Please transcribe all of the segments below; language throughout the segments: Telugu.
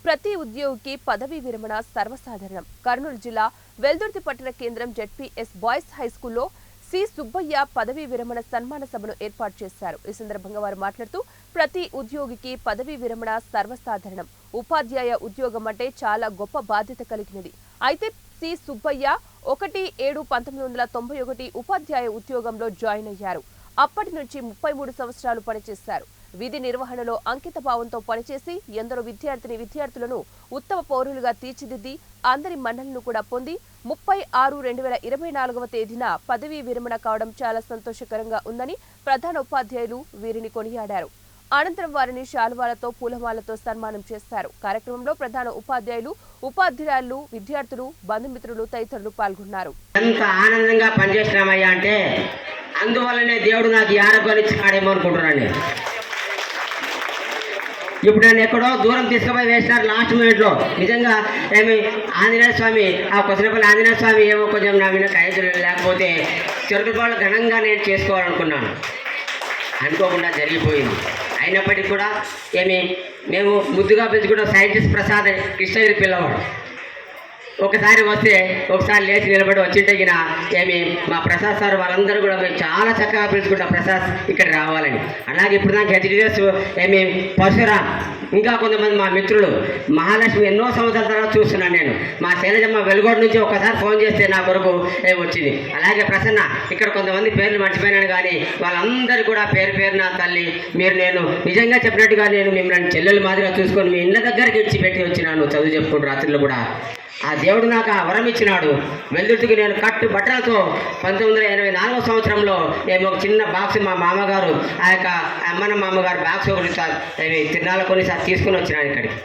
ప్రతి ఉద్యోగికి పదవీ విరమణ సర్వసాధారణం. కర్నూలు జిల్లా వెల్దుర్తి పట్టణ కేంద్రం జెడ్పీఎస్ బాయ్స్ హైస్కూల్లో సి సుబ్బయ్య పదవీ విరమణ సన్మాన సభను ఏర్పాటు చేశారు. ఈ సందర్భంగా వారు మాట్లాడుతూ ప్రతి ఉద్యోగికి పదవీ విరమణ సర్వసాధారణం. ఉపాధ్యాయ ఉద్యోగం అంటే చాలా గొప్ప బాధ్యత కలిగినది. అయితే సి సుబ్బయ్య 1/7/1991 ఉపాధ్యాయ ఉద్యోగంలో జాయిన్ అయ్యారు. అప్పటి నుంచి 33 సంవత్సరాలు పనిచేశారు. విధి నిర్వహణలో అంకిత భావంతో పనిచేసి ఎందరో విద్యార్థులను ఉత్తమ పౌరులుగా తీర్చిదిద్ది అందరి మన్ననలను కూడా పొంది 30/6/2024 తేదీన పదవీ విరమణ కావడం చాలా సంతోషకరంగా ఉందని ప్రధాన ఉపాధ్యాయులు వీరిని కొనియాడారు. అనంతరం వారిని శాలువాలతో పూలమాలతో సన్మానం చేశారు. కార్యక్రమంలో ప్రధాన ఉపాధ్యాయులు, ఉపాధ్యాయులు, విద్యార్థులు, బంధుమిత్రులు తదితరులు పాల్గొన్నారు. ఎంత ఆనందంగా పనిచేస్తున్నామయ్యా అంటే అందువల్లనే దేవుడు నాకు ఈ ఆరోగ్యాన్ని ఇచ్చాడేమో అనుకుంటున్నాను. ఇప్పుడు నన్ను ఎక్కడో దూరం తీసుకుపోయి వేసినారు లాస్ట్ మినిట్లో. నిజంగా ఏమి ఆంజనేయ స్వామి, ఆ కొసనపల్లి ఆంజనేయ స్వామి ఏమో కొంచెం నా మీద ఖైదులు లేకపోతే చెరుకుపాళ్ళు ఘనంగా నేను చేసుకోవాలనుకున్నాను. అనుకోకుండా జరిగిపోయింది. అయినప్పటికీ కూడా మేము ముద్దుగా పెంచుకున్న సైంటిస్ట్ ప్రసాద్ కృష్ణగిరి పిల్లవాడు. ఒకసారి వస్తే ఒకసారి లేచి నిలబడి వచ్చింటగిన మా ప్రసాద్ సార్ వాళ్ళందరూ కూడా మేము చాలా చక్కగా పిలుచుకుంటాం ప్రసాద్ ఇక్కడ రావాలని. అలాగే ఇప్పుడు నాకు హెచ్డిఎస్ పరశురామ్, ఇంకా కొంతమంది మా మిత్రులు, మహాలక్ష్మి ఎన్నో సంవత్సరాల తర్వాత చూస్తున్నాను నేను. మా శైలజమ్మ వెలుగోడు నుంచి ఒకసారి ఫోన్ చేస్తే నా కొరకు వచ్చింది. అలాగే ప్రసన్న, ఇక్కడ కొంతమంది పేర్లు మర్చిపోయినాను కానీ వాళ్ళందరూ కూడా పేరు నా తల్లి. నేను నిజంగా చెప్పినట్టుగా నేను మిమ్మల్ని చెల్లెలు మాదిరిగా చూసుకొని మీ ఇళ్ళ దగ్గరికి ఇచ్చిపెట్టి వచ్చినాను చదువు చెప్పుకుంటూ రాత్రులు కూడా. ఆ దేవుడు నాకు ఆ వరం ఇచ్చినాడు. వెల్దుర్తికి నేను కట్టు బట్టలతో 1984 సంవత్సరంలో మేము ఒక చిన్న బాక్స్ మా మామగారు, ఆ యొక్క అమ్మన మామగారు బాక్స్ ఒకటి తిరునాళ్ళ కొన్నిసార్లు తీసుకుని వచ్చినాను ఇక్కడికి.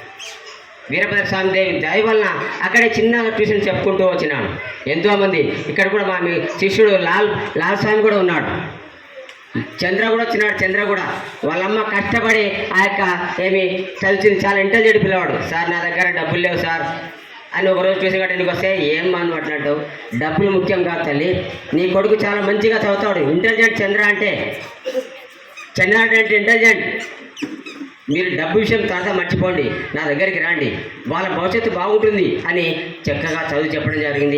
వీరభద్ర స్వామి దేవి దయ వలన అక్కడే చిన్నగా ట్యూషన్ చెప్పుకుంటూ వచ్చినాను. ఎంతోమంది ఇక్కడ కూడా మా శిష్యుడు లాల్ స్వామి కూడా ఉన్నాడు. చంద్ర కూడా వచ్చినాడు. చంద్ర కూడా వాళ్ళమ్మ కష్టపడి ఆ యొక్క చదివింది. చాలా ఇంటెలిజెంట్ పిల్లవాడు. సార్ నా దగ్గర డబ్బులు లేవు సార్ అని ఒకరోజు ట్యూషన్ కట్టడానికి వస్తే ఏం మాను అట్లాంటి డబ్బులు ముఖ్యం కాదు తల్లి, నీ కొడుకు చాలా మంచిగా చదువుతాడు. ఇంటెలిజెంట్ చంద్ర అంటే ఇంటెలిజెంట్. మీరు డబ్బు విషయం తర్వాత మర్చిపోండి, నా దగ్గరికి రండి, వాళ్ళ భవిష్యత్తు బాగుంటుంది అని చక్కగా చదువు చెప్పడం జరిగింది.